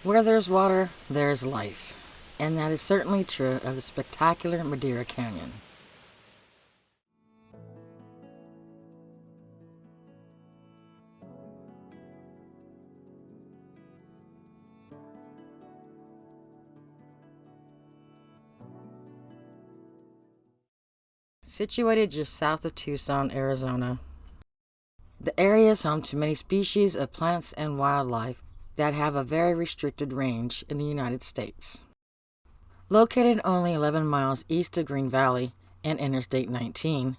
Where there's water, there's life, and that is certainly true of the spectacular Madera Canyon. Situated just south of Tucson, Arizona, the area is home to many species of plants and wildlife that have a very restricted range in the United States. Located only 11 miles east of Green Valley and Interstate 19,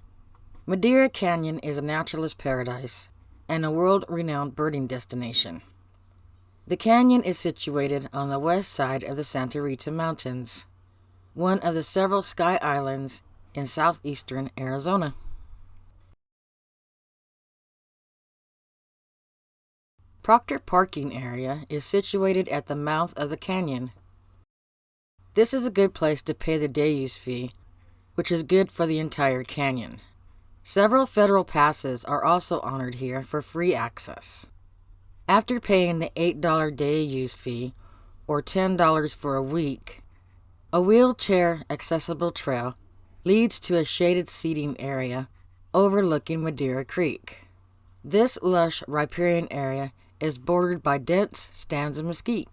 Madera Canyon is a naturalist paradise and a world-renowned birding destination. The canyon is situated on the west side of the Santa Rita Mountains, one of the several sky islands in southeastern Arizona. Proctor Parking Area is situated at the mouth of the canyon. This is a good place to pay the day use fee, which is good for the entire canyon. Several federal passes are also honored here for free access. After paying the $8 day use fee, or $10 for a week, a wheelchair accessible trail leads to a shaded seating area overlooking Madera Creek. This lush riparian area is bordered by dense stands of mesquite.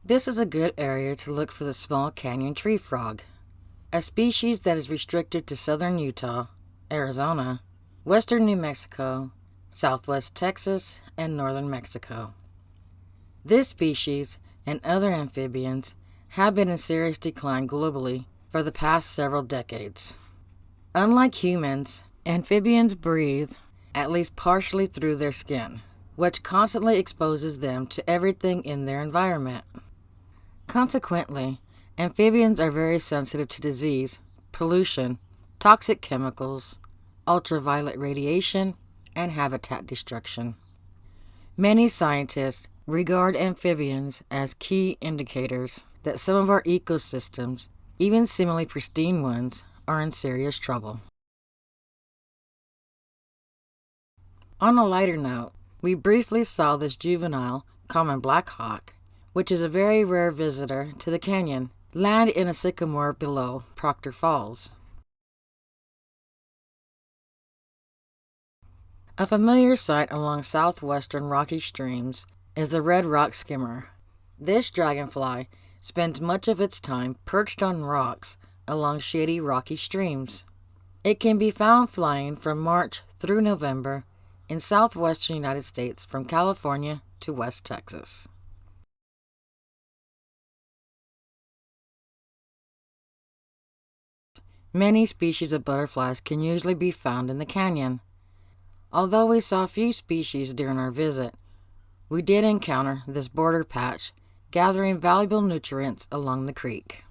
This is a good area to look for the small canyon tree frog, a species that is restricted to southern Utah, Arizona, western New Mexico, southwest Texas, and northern Mexico. This species and other amphibians have been in serious decline globally for the past several decades. Unlike humans, amphibians breathe at least partially through their skin, which constantly exposes them to everything in their environment. Consequently, amphibians are very sensitive to disease, pollution, toxic chemicals, ultraviolet radiation, and habitat destruction. Many scientists regard amphibians as key indicators that some of our ecosystems, even seemingly pristine ones, are in serious trouble. On a lighter note, we briefly saw this juvenile common black hawk, which is a very rare visitor to the canyon, land in a sycamore below Proctor Falls. A familiar sight along southwestern rocky streams is the red rock skimmer. This dragonfly spends much of its time perched on rocks along shady rocky streams. It can be found flying from March through November in southwestern United States from California to West Texas. Many species of butterflies can usually be found in the canyon. Although we saw few species during our visit, we did encounter this border patch gathering valuable nutrients along the creek.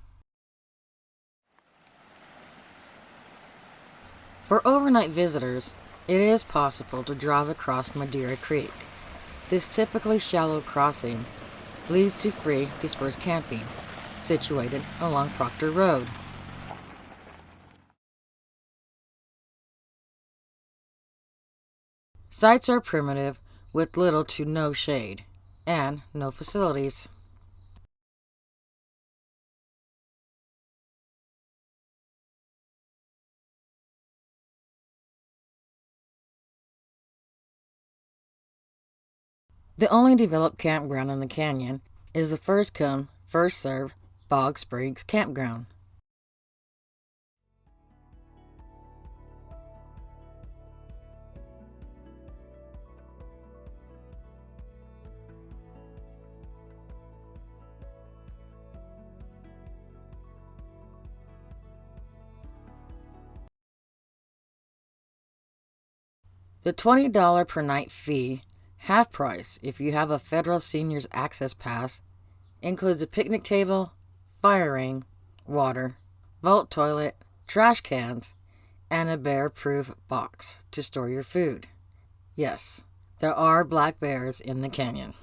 For overnight visitors, it is possible to drive across Madera Creek. This typically shallow crossing leads to free dispersed camping, situated along Proctor Road. Sites are primitive with little to no shade and no facilities. The only developed campground in the canyon is the first come, first served Bog Springs Campground. The $20 per night fee, half price if you have a federal seniors access pass, includes a picnic table, fire ring, water, vault toilet, trash cans, and a bear-proof box to store your food. Yes, there are black bears in the canyon.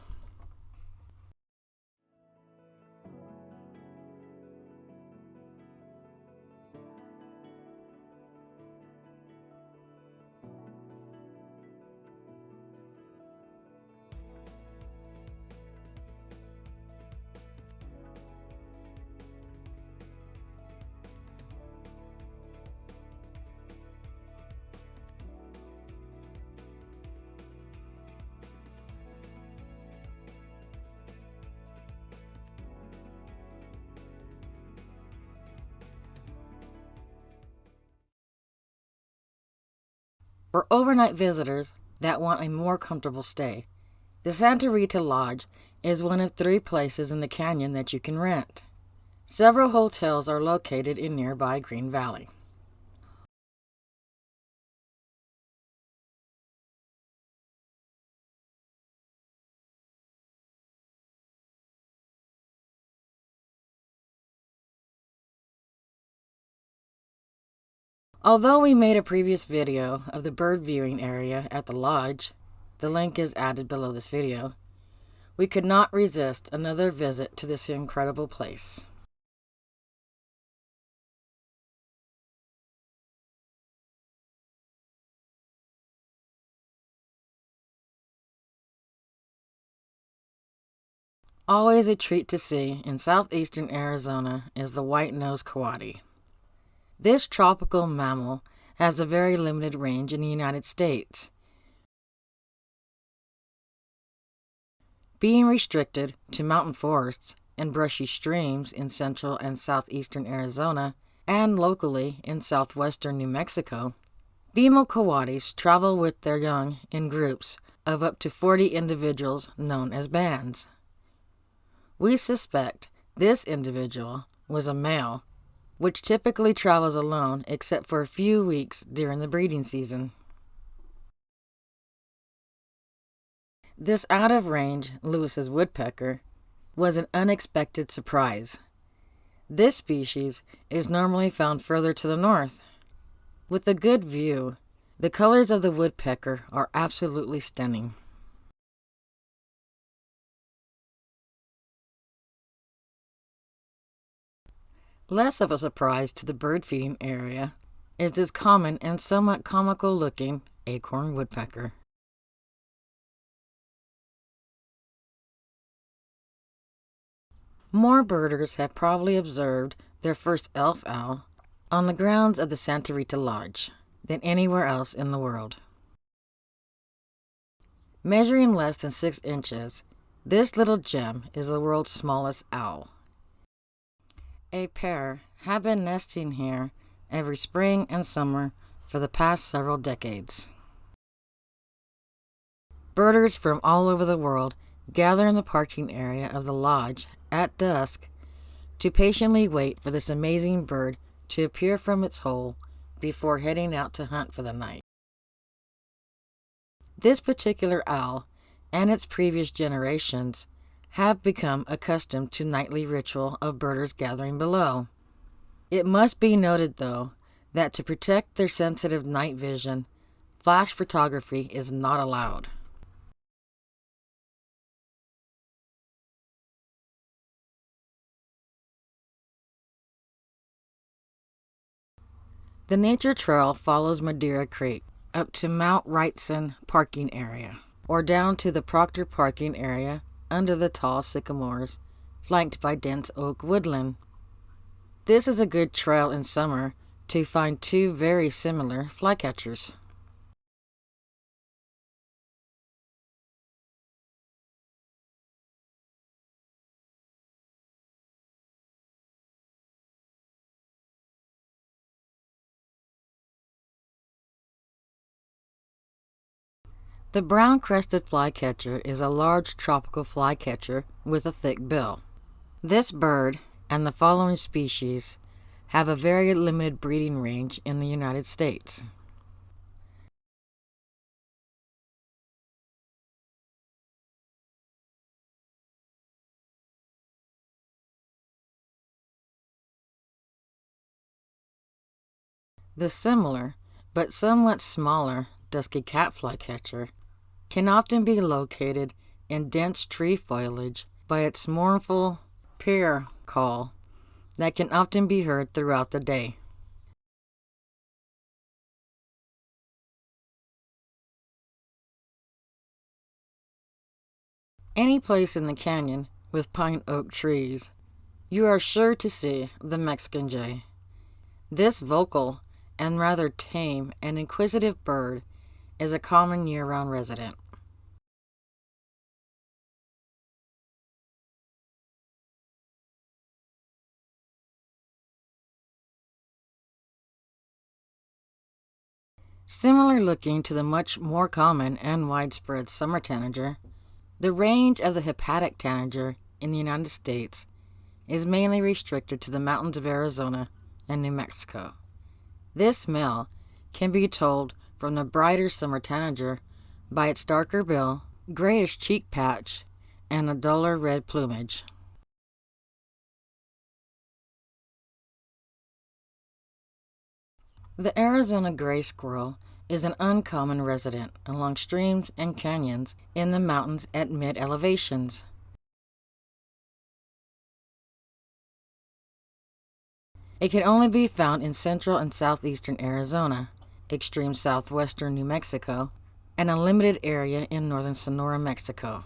For overnight visitors that want a more comfortable stay, the Santa Rita Lodge is one of 3 places in the canyon that you can rent. Several hotels are located in nearby Green Valley. Although we made a previous video of the bird viewing area at the lodge, the link is added below this video, we could not resist another visit to this incredible place. Always a treat to see in southeastern Arizona is the white-nosed coati. This tropical mammal has a very limited range in the United States, being restricted to mountain forests and brushy streams in central and southeastern Arizona and locally in southwestern New Mexico. Female coatis travel with their young in groups of up to 40 individuals known as bands. We suspect this individual was a male, which typically travels alone except for a few weeks during the breeding season. This out-of-range Lewis's woodpecker was an unexpected surprise. This species is normally found further to the north. With a good view, the colors of the woodpecker are absolutely stunning. Less of a surprise to the bird feeding area is this common and somewhat comical-looking acorn woodpecker. More birders have probably observed their first elf owl on the grounds of the Santa Rita Lodge than anywhere else in the world. Measuring less than 6 inches, this little gem is the world's smallest owl. A pair have been nesting here every spring and summer for the past several decades. Birders from all over the world gather in the parking area of the lodge at dusk to patiently wait for this amazing bird to appear from its hole before heading out to hunt for the night. This particular owl and its previous generations have become accustomed to nightly ritual of birders gathering below. It must be noted, though, that to protect their sensitive night vision, flash photography is not allowed. The nature trail follows Madera Creek up to Mount Wrightson parking area, or down to the Proctor parking area under the tall sycamores, flanked by dense oak woodland. This is a good trail in summer to find 2 very similar flycatchers. The brown-crested flycatcher is a large tropical flycatcher with a thick bill. This bird and the following species have a very limited breeding range in the United States. The similar, but somewhat smaller, Dusky-capped Flycatcher can often be located in dense tree foliage by its mournful peer call that can often be heard throughout the day. Any place in the canyon with pine oak trees, you are sure to see the Mexican jay. This vocal and rather tame and inquisitive bird is a common year-round resident. Similar looking to the much more common and widespread summer tanager, the range of the hepatic tanager in the United States is mainly restricted to the mountains of Arizona and New Mexico. This male can be told from the brighter summer tanager by its darker bill, grayish cheek patch, and a duller red plumage. The Arizona gray squirrel is an uncommon resident along streams and canyons in the mountains at mid-elevations. It can only be found in central and southeastern Arizona, extreme southwestern New Mexico, and a limited area in northern Sonora, Mexico.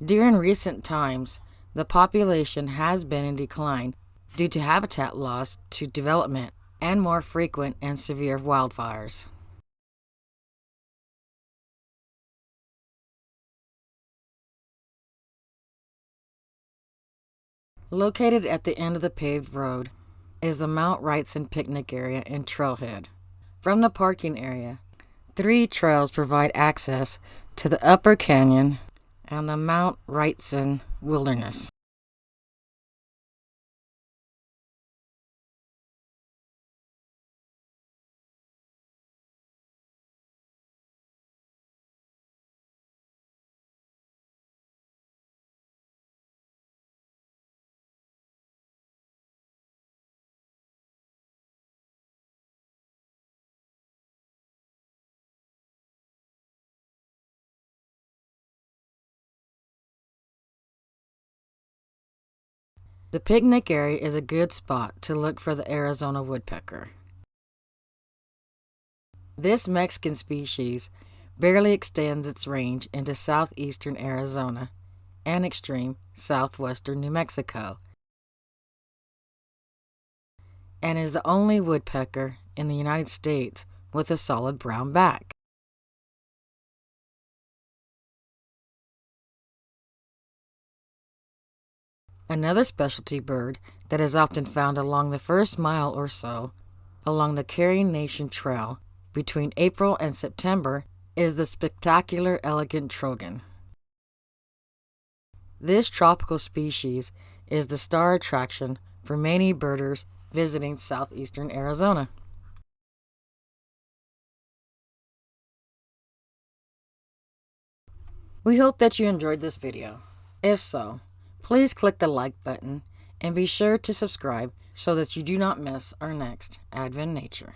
During recent times, the population has been in decline due to habitat loss to development and more frequent and severe wildfires. Located at the end of the paved road is the Mount Wrightson picnic area and trailhead. From the parking area, 3 trails provide access to the Upper Canyon and the Mount Wrightson Wilderness. The picnic area is a good spot to look for the Arizona woodpecker. This Mexican species barely extends its range into southeastern Arizona and extreme southwestern New Mexico, and is the only woodpecker in the United States with a solid brown back. Another specialty bird that is often found along the first mile or so along the Carrie Nation Trail between April and September is the spectacular elegant trogon. This tropical species is the star attraction for many birders visiting southeastern Arizona. We hope that you enjoyed this video. If so, please click the like button and be sure to subscribe so that you do not miss our next Adven Nature.